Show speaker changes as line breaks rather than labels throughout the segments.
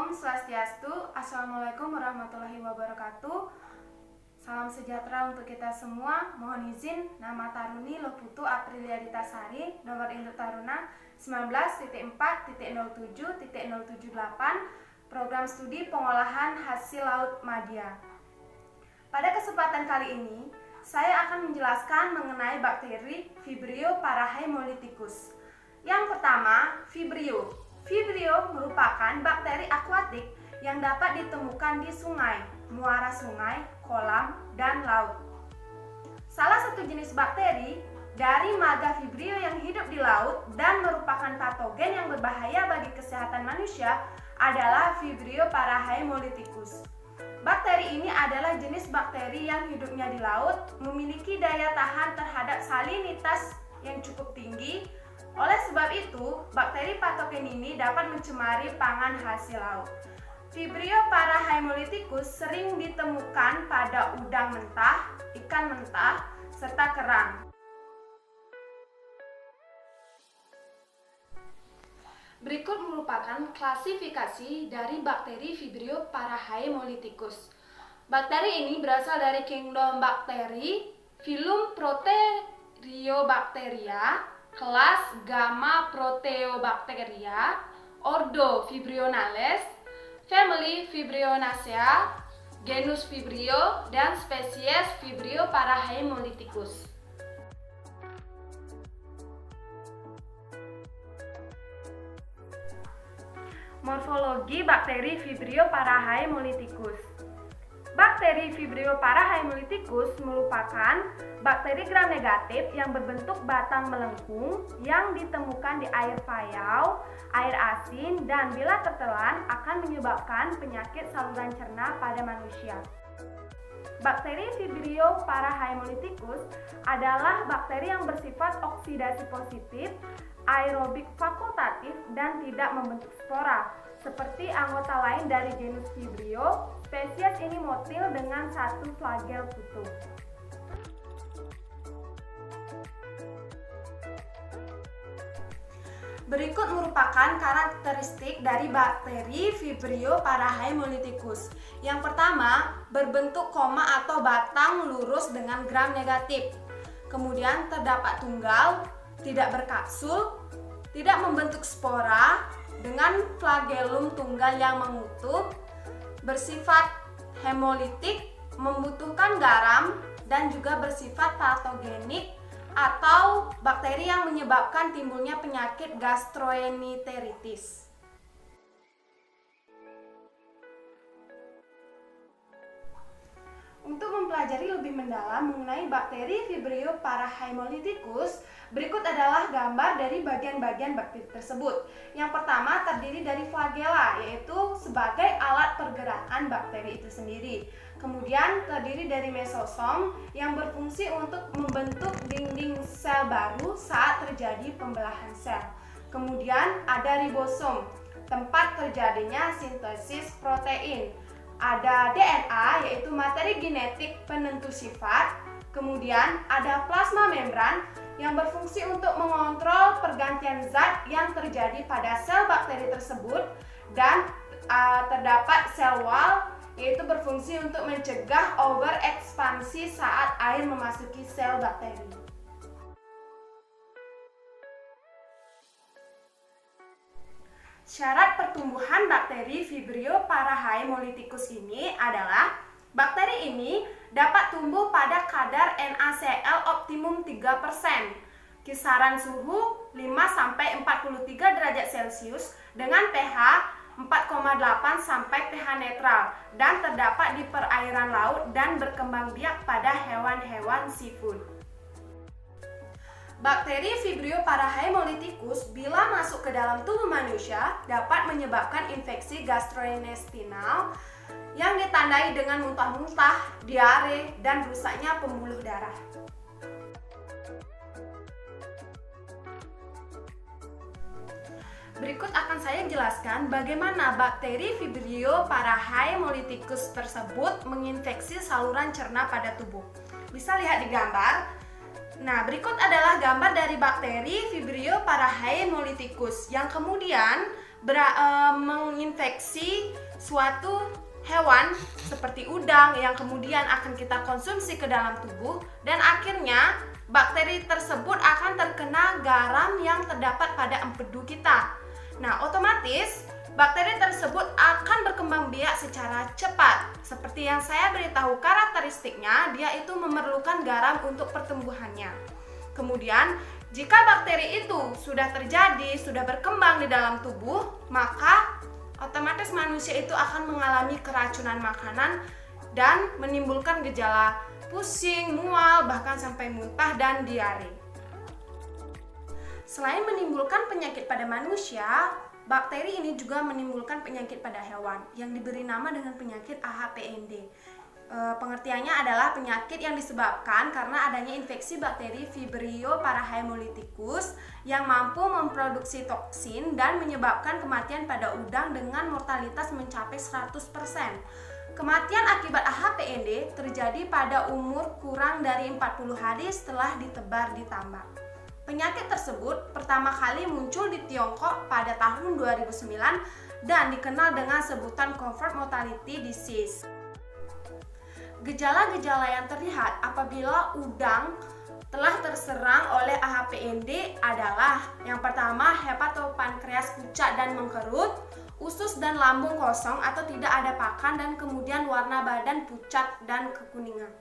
Om Swastiastu. Assalamualaikum warahmatullahi wabarakatuh. Salam sejahtera untuk kita semua. Mohon izin, nama Taruni Loputu Aprilia Ditasari, nomor induk Taruna 19.4.07.078, program studi pengolahan hasil laut madya. Pada kesempatan kali ini, saya akan menjelaskan mengenai bakteri Vibrio parahemolyticus. Yang pertama, Vibrio. Vibrio merupakan bakteri akuatik yang dapat ditemukan di sungai, muara sungai, kolam, dan laut. Salah satu jenis bakteri dari marga Vibrio yang hidup di laut dan merupakan patogen yang berbahaya bagi kesehatan manusia adalah Vibrio parahemolyticus. Bakteri ini adalah jenis bakteri yang hidupnya di laut, memiliki daya tahan terhadap salinitas yang cukup tinggi. Oleh sebab itu, bakteri patogen ini dapat mencemari pangan hasil laut. Vibrio parahemolyticus sering ditemukan pada udang mentah, ikan mentah, serta kerang. Berikut merupakan klasifikasi dari bakteri Vibrio parahemolyticus. Bakteri ini berasal dari kingdom bakteri, filum Proteriobacteria, kelas Gamma Proteobacteria, ordo Vibrionales, family Vibrionaceae, genus Vibrio, dan spesies Vibrio parahemolyticus. Morfologi bakteri Vibrio parahemolyticus. Bakteri Vibrio parahemolyticus merupakan bakteri gram negatif yang berbentuk batang melengkung yang ditemukan di air payau, air asin, dan bila tertelan akan menyebabkan penyakit saluran cerna pada manusia. Bakteri Vibrio parahemolyticus adalah bakteri yang bersifat oksidasi positif, aerobik fakultatif, dan tidak membentuk spora. Seperti anggota lain dari genus Vibrio, spesies ini motil dengan satu flagel kutu. Berikut merupakan karakteristik dari bakteri Vibrio parahemolyticus. Yang pertama, berbentuk koma atau batang lurus dengan gram negatif. Kemudian terdapat tunggal, tidak berkapsul, tidak membentuk spora, dengan flagellum tunggal yang mengutup, bersifat hemolitik, membutuhkan garam, dan juga bersifat patogenik atau bakteri yang menyebabkan timbulnya penyakit gastroenteritis. Untuk mempelajari lebih mendalam mengenai bakteri Vibrio parahemolyticus, berikut adalah gambar dari bagian-bagian bakteri tersebut. Yang pertama terdiri dari flagella, yaitu sebagai alat pergerakan bakteri itu sendiri. Kemudian terdiri dari mesosom yang berfungsi untuk membentuk dinding sel baru saat terjadi pembelahan sel. Kemudian ada ribosom, tempat terjadinya sintesis protein. Ada DNA, yaitu materi genetik penentu sifat. Kemudian ada plasma membran yang berfungsi untuk mengontrol pergantian zat yang terjadi pada sel bakteri tersebut. Dan terdapat sel wall, yaitu berfungsi untuk mencegah overekspansi saat air memasuki sel bakteri. Syarat pertumbuhan bakteri Vibrio parahemolyticus ini adalah bakteri ini dapat tumbuh pada kadar NaCl optimum 3%, kisaran suhu 5-43 derajat Celcius dengan pH 4,8 sampai pH netral, dan terdapat di perairan laut dan berkembang biak pada hewan-hewan seafood. Bakteri Vibrio parahemolyticus bila masuk ke dalam tubuh manusia dapat menyebabkan infeksi gastrointestinal yang ditandai dengan muntah-muntah, diare, dan rusaknya pembuluh darah. Berikut akan saya jelaskan bagaimana bakteri Vibrio parahemolyticus tersebut menginfeksi saluran cerna pada tubuh. Bisa lihat di gambar. Nah, berikut adalah gambar dari bakteri Vibrio parahemolyticus yang kemudian menginfeksi suatu hewan seperti udang yang kemudian akan kita konsumsi ke dalam tubuh, dan akhirnya bakteri tersebut akan terkena garam yang terdapat pada empedu kita. Nah, otomatis bakteri tersebut akan berkembang biak secara cepat. Seperti yang saya beritahu karakteristiknya, dia itu memerlukan garam untuk pertumbuhannya. Kemudian, jika bakteri itu sudah terjadi, sudah berkembang di dalam tubuh, maka otomatis manusia itu akan mengalami keracunan makanan dan menimbulkan gejala pusing, mual, bahkan sampai muntah dan diare. Selain menimbulkan penyakit pada manusia, bakteri ini juga menimbulkan penyakit pada hewan yang diberi nama dengan penyakit AHPND. Pengertiannya adalah penyakit yang disebabkan karena adanya infeksi bakteri Vibrio parahemolyticus yang mampu memproduksi toksin dan menyebabkan kematian pada udang dengan mortalitas mencapai 100%. Kematian akibat AHPND terjadi pada umur kurang dari 40 hari setelah ditebar di tambak. Penyakit tersebut pertama kali muncul di Tiongkok pada tahun 2009 dan dikenal dengan sebutan Covert Mortality Disease. Gejala-gejala yang terlihat apabila udang telah terserang oleh AHPND adalah yang pertama, hepatopankreas pucat dan mengkerut, usus dan lambung kosong atau tidak ada pakan, dan kemudian warna badan pucat dan kekuningan.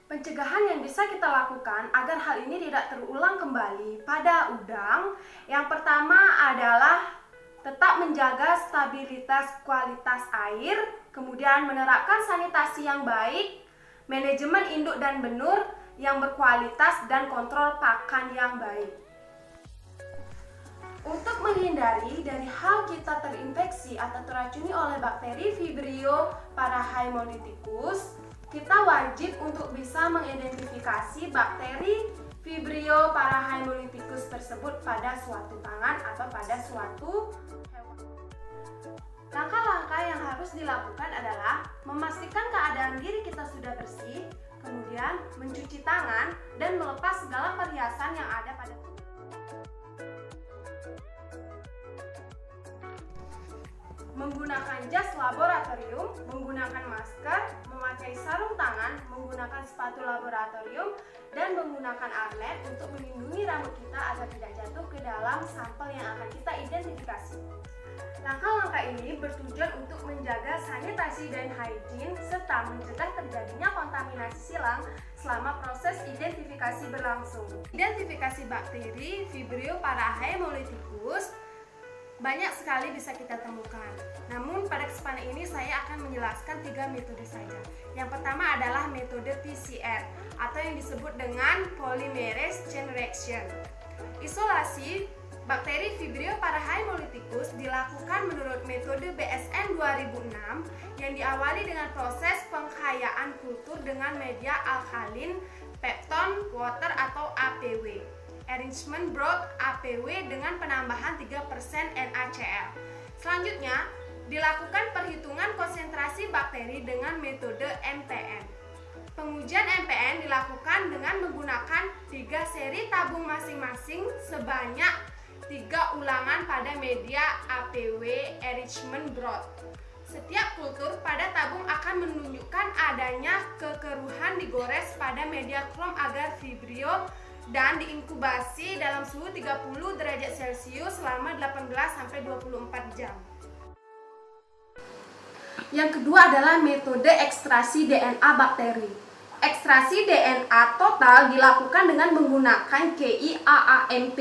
Pencegahan yang bisa kita lakukan agar hal ini tidak terulang kembali pada udang, yang pertama adalah tetap menjaga stabilitas kualitas air, kemudian menerapkan sanitasi yang baik, manajemen induk dan benur yang berkualitas, dan kontrol pakan yang baik. Untuk menghindari dari hal kita terinfeksi atau teracuni oleh bakteri Vibrio parahemolyticus, kita wajib untuk bisa mengidentifikasi bakteri Vibrio parahemolyticus tersebut pada suatu tangan atau pada suatu hewan. Langkah-langkah yang harus dilakukan adalah memastikan keadaan diri kita sudah bersih, kemudian mencuci tangan dan melepas segala perhiasan yang ada pada tubuh. Menggunakan jas laboratorium, menggunakan masker, memakai sarung tangan, menggunakan sepatu laboratorium, dan menggunakan arnett untuk melindungi rambut kita agar tidak jatuh ke dalam sampel yang akan kita identifikasi. Langkah-langkah ini bertujuan untuk menjaga sanitasi dan hygiene serta mencegah terjadinya kontaminasi silang selama proses identifikasi berlangsung. Identifikasi bakteri Vibrio parahemolyticus banyak sekali bisa kita temukan. Namun pada kesempatan ini saya akan menjelaskan 3 metode saja. Yang pertama adalah metode PCR atau yang disebut dengan polymerase chain reaction. Isolasi bakteri Vibrio parahemolyticus dilakukan menurut metode BSN 2006 yang diawali dengan proses pengkhayaan kultur dengan media alkalin peptone water atau APW. Arrangement broth APW dengan penambahan 3% NaCl. Selanjutnya, dilakukan perhitungan konsentrasi bakteri dengan metode NPN. Pengujian NPN dilakukan dengan menggunakan 3 seri tabung masing-masing sebanyak 3 ulangan pada media APW enrichment broth. Setiap kultur pada tabung akan menunjukkan adanya kekeruhan digores pada media krom agar Vibrio dan diinkubasi dalam suhu 30 derajat Celcius selama 18-24 jam. Yang kedua adalah metode ekstraksi DNA bakteri. Ekstraksi DNA total dilakukan dengan menggunakan KIAAMP,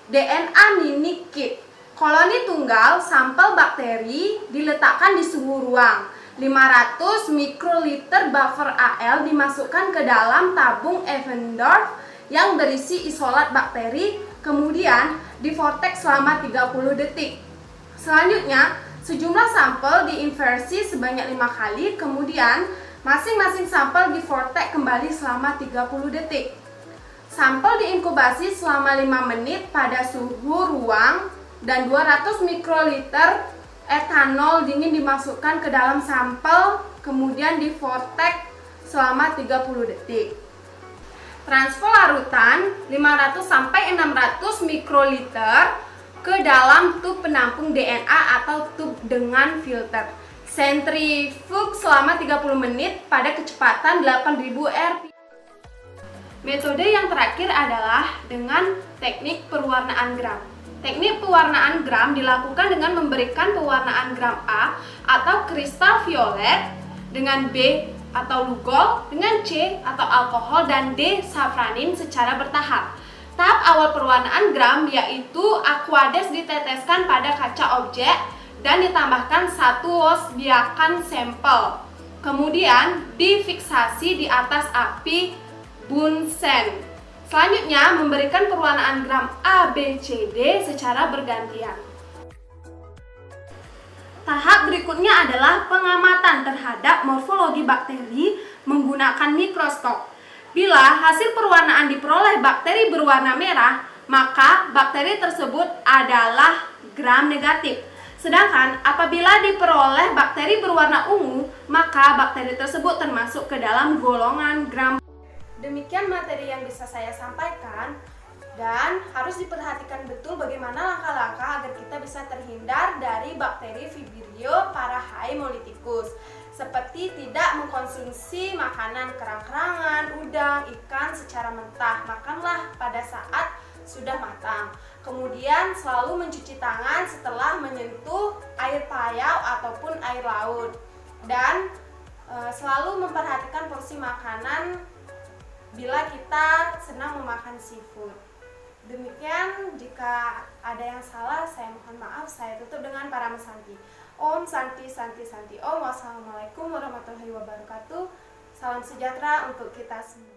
DNA mini kit. Koloni tunggal sampel bakteri diletakkan di suhu ruang. 500 mikroliter buffer AL dimasukkan ke dalam tabung Eppendorf yang berisi isolat bakteri, kemudian divortex selama 30 detik. Selanjutnya, sejumlah sampel diinversi sebanyak 5 kali, kemudian masing-masing sampel divortex kembali selama 30 detik. Sampel diinkubasi selama 5 menit pada suhu ruang dan 200 mikroliter etanol dingin dimasukkan ke dalam sampel, kemudian divortex selama 30 detik. Transfer larutan 500-600 mikroliter ke dalam tub penampung DNA atau tub dengan filter. Sentrifug selama 30 menit pada kecepatan 8000 rpm. Metode yang terakhir adalah dengan teknik pewarnaan gram. Teknik pewarnaan gram dilakukan dengan memberikan pewarnaan gram A atau kristal violet, dengan B atau lugol, dengan C atau alkohol, dan D safranin secara bertahap. Tahap awal perwarnaan gram yaitu aquades diteteskan pada kaca objek dan ditambahkan 1 los biakan sampel. Kemudian difiksasi di atas api Bunsen. Selanjutnya memberikan perwarnaan gram A, B, C, D secara bergantian. Tahap berikutnya adalah pengamatan terhadap morfologi bakteri menggunakan mikroskop. Bila hasil perwarnaan diperoleh bakteri berwarna merah, maka bakteri tersebut adalah gram negatif. Sedangkan apabila diperoleh bakteri berwarna ungu, maka bakteri tersebut termasuk ke dalam golongan gram. Demikian materi yang bisa saya sampaikan, dan harus diperhatikan betul bagaimana langkah-langkah agar kita bisa terhindar dari bakteri Vibrio parahaemolyticus, seperti tidak mengkonsumsi makanan kerang-kerangan, udang, ikan secara mentah. Makanlah pada saat sudah matang. Kemudian selalu mencuci tangan setelah menyentuh air payau ataupun air laut, dan selalu memperhatikan porsi makanan bila kita senang memakan seafood. Demikian, jika ada yang salah saya mohon maaf. Saya tutup dengan Parama Santi. Om Santi Santi Santi Om. Wassalamualaikum warahmatullahi wabarakatuh. Salam sejahtera untuk kita semua.